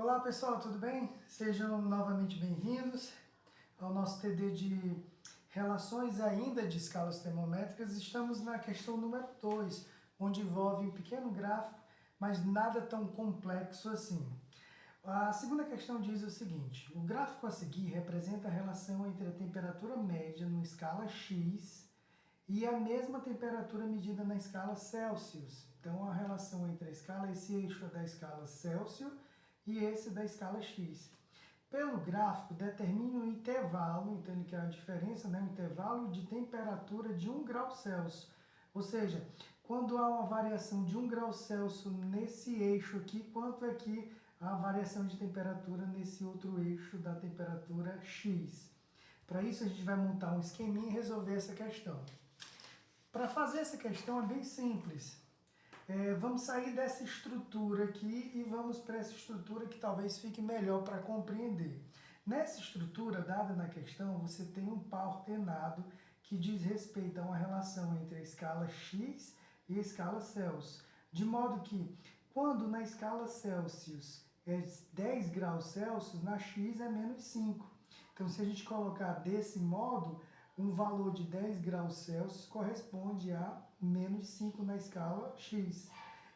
Olá pessoal, tudo bem? Sejam novamente bem-vindos ao nosso TD de relações ainda de escalas termométricas. Estamos na questão número 2, onde envolve um pequeno gráfico, mas nada tão complexo assim. A segunda questão diz o seguinte: o gráfico a seguir representa a relação entre a temperatura média na escala X e a mesma temperatura medida na escala Celsius. Então a relação entre a escala, esse eixo é da escala Celsius e esse da escala X. Pelo gráfico, determine o intervalo, então ele quer a diferença, né, o intervalo de temperatura de 1 grau Celsius. Ou seja, quando há uma variação de 1 grau Celsius nesse eixo aqui, quanto é que a variação de temperatura nesse outro eixo da temperatura X. Para isso a gente vai montar um esqueminha e resolver essa questão. Para fazer essa questão é bem simples. Vamos sair dessa estrutura aqui e vamos para essa estrutura que talvez fique melhor para compreender. Nessa estrutura dada na questão, você tem um par ordenado que diz respeito a uma relação entre a escala X e a escala Celsius. De modo que, quando na escala Celsius é 10 graus Celsius, na X é menos 5. Então, se a gente colocar desse modo, um valor de 10 graus Celsius corresponde a menos 5 na escala X.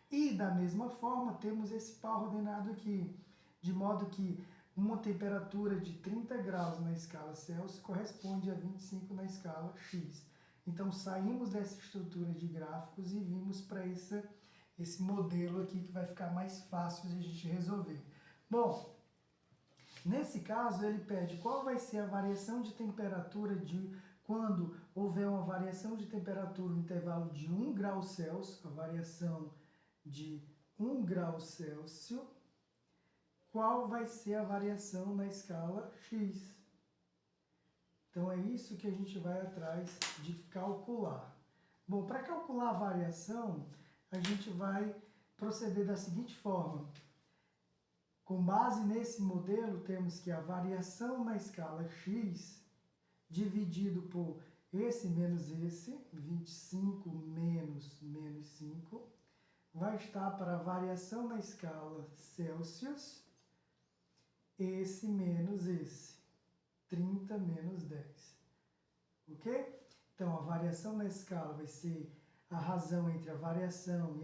E, da mesma forma, temos esse par ordenado aqui, de modo que uma temperatura de 30 graus na escala Celsius corresponde a 25 na escala X. Então, saímos dessa estrutura de gráficos e vimos para esse modelo aqui que vai ficar mais fácil de a gente resolver. Bom, nesse caso, ele pede qual vai ser a variação de temperatura quando houver uma variação de temperatura no intervalo de 1 grau Celsius, a variação de 1 grau Celsius, qual vai ser a variação na escala X. Então, é isso que a gente vai atrás de calcular. Bom, para calcular a variação, a gente vai proceder da seguinte forma. Com base nesse modelo, temos que a variação na escala X, dividido por esse menos esse, 25 menos 5, vai estar para a variação na escala Celsius, esse menos esse, 30 menos 10. Ok? Então, a variação na escala vai ser a razão entre a variação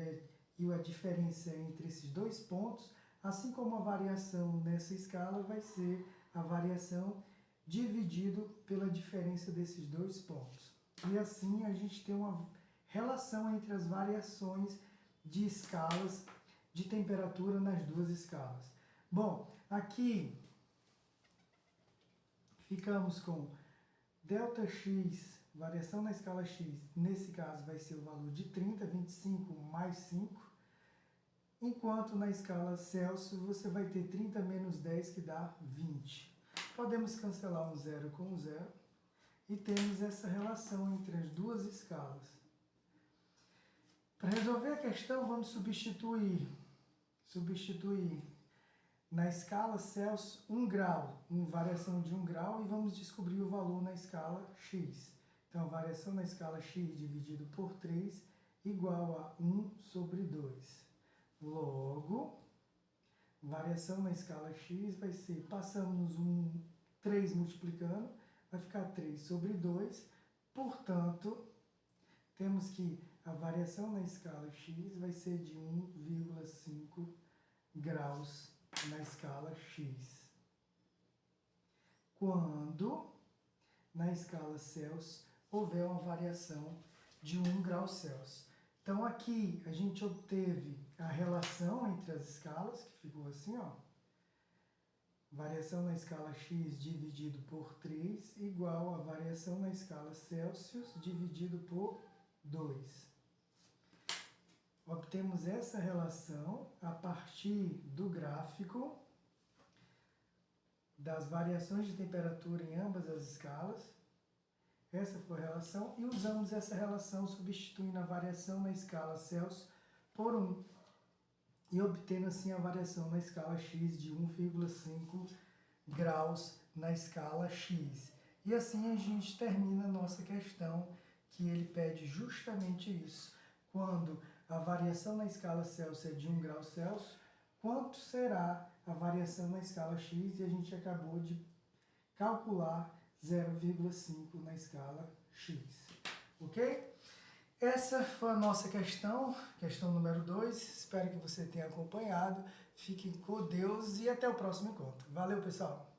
e a diferença entre esses dois pontos, assim como a variação nessa escala vai ser a variação dividido pela diferença desses dois pontos. E assim a gente tem uma relação entre as variações de escalas de temperatura nas duas escalas. Bom, aqui ficamos com ΔX, variação na escala X, nesse caso vai ser o valor de 30, 25 mais 5, enquanto na escala Celsius você vai ter 30 menos 10, que dá 20. Podemos cancelar um zero com um zero e temos essa relação entre as duas escalas. Para resolver a questão, vamos substituir na escala Celsius 1 grau, uma variação de 1 grau, e vamos descobrir o valor na escala X. Então, a variação na escala X dividido por 3 igual a 1 sobre 2. Logo, variação na escala X vai ser, passamos 3 multiplicando, vai ficar 3 sobre 2, portanto, temos que a variação na escala X vai ser de 1,5 graus na escala X. Quando, na escala Celsius, houver uma variação de 1 grau Celsius. Então, aqui a gente obteve a relação entre as escalas, que ficou assim, ó. Variação na escala X dividido por 3 igual a variação na escala Celsius dividido por 2. Obtemos essa relação a partir do gráfico das variações de temperatura em ambas as escalas. Essa foi a relação, e usamos essa relação substituindo a variação na escala Celsius por 1, e obtendo assim a variação na escala X de 1,5 graus na escala X. E assim a gente termina a nossa questão, que ele pede justamente isso. Quando a variação na escala Celsius é de 1 grau Celsius, quanto será a variação na escala x, e a gente acabou de calcular 0,5 na escala x, ok? Essa foi a nossa questão número 2. Espero que você tenha acompanhado. Fiquem com Deus e até o próximo encontro. Valeu, pessoal!